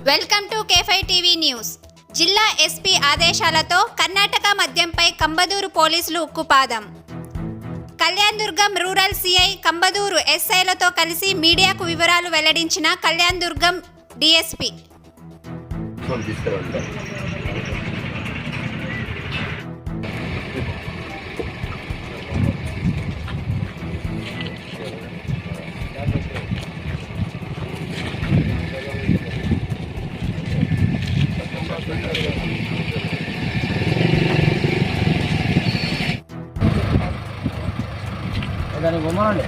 Welcome to K5 TV news. జిల్లా SP ఆదేశాలతో కర్ణాటక మద్యంపై కంబదూరు పోలీసులు ఉక్కుపాదం. కళ్యాణదుర్గం రూరల్ సిఐ కంబదూరు ఎస్ఐలతో కలిసి మీడియాకు వివరాలు వెల్లడించిన కళ్యాణదుర్గం డీఎస్పీ. దాని బొమ్మనండి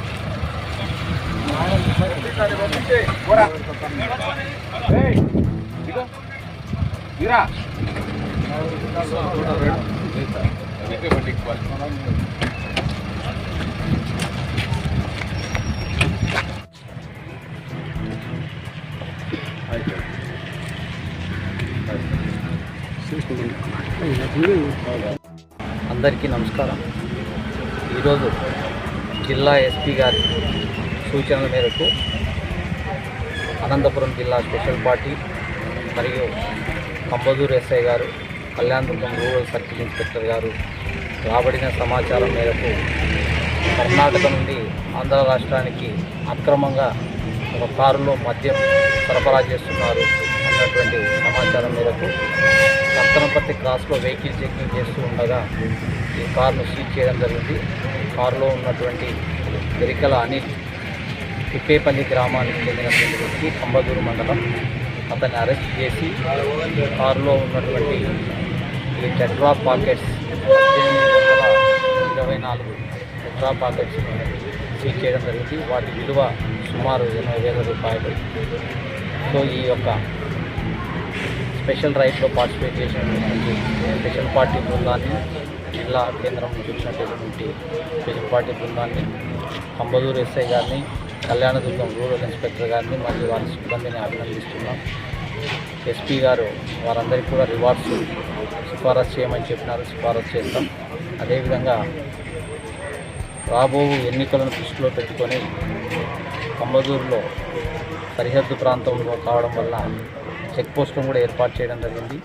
అందరికీ నమస్కారం. ఈరోజు జిల్లా ఎస్పీ గారి సూచనల మేరకు అనంతపురం జిల్లా స్పెషల్ పార్టీ మరియు కంబదూరు ఎస్ఐ గారు, కళ్యాణదుర్గం రూరల్ సర్కిల్ ఇన్స్పెక్టర్ గారు రాబడిన సమాచారం మేరకు కర్ణాటక నుండి ఆంధ్ర రాష్ట్రానికి అక్రమంగా ఒక కారులో మద్యం సరఫరా చేస్తున్నారు అన్నటువంటి సమాచారం మేరకు సత్తనపర్తి క్రాస్లో వెహికల్ చెకింగ్ చేస్తూ ఉండగా ఈ కారును సీజ్ చేయడం జరిగింది. కారులో ఉన్నటువంటి వెరికల అనిల్ తిప్పేపల్లి గ్రామానికి చెందినటువంటి వ్యక్తి, కంబదూరు మండలం. అతన్ని అరెస్ట్ చేసి కారులో ఉన్నటువంటి ఈ tetra packets 1824 tetra packets seize చేయడం జరిగింది. వాటి విలువ సుమారు 80,000 రూపాయలు. సో ఈ యొక్క స్పెషల్ రైడ్లో పార్టిసిపేట్ చేసినటువంటి స్పెషల్ పార్టీ బృందాన్ని, జిల్లా కేంద్రం నుంచి వచ్చినటువంటి స్పెషల్ పార్టీ బృందాన్ని, కంబదూరు ఎస్ఐ గారిని, కళ్యాణదుర్గం రూరల్ ఇన్స్పెక్టర్ గారిని మరియు వారి సిబ్బందిని అభినందిస్తున్నాం. ఎస్పీ గారు వారందరికీ కూడా రివార్డ్స్ సిఫారసు చేయమని చెప్పినారు. సిఫారసు చేస్తాం. అదేవిధంగా రాబో ఎన్నికలను దృష్టిలో పెట్టుకొని కంబదూరులో సరిహద్దు ప్రాంతంలో కావడం వల్ల చెక్ పోస్టులను కూడా ఏర్పాటు చేయడం జరిగింది.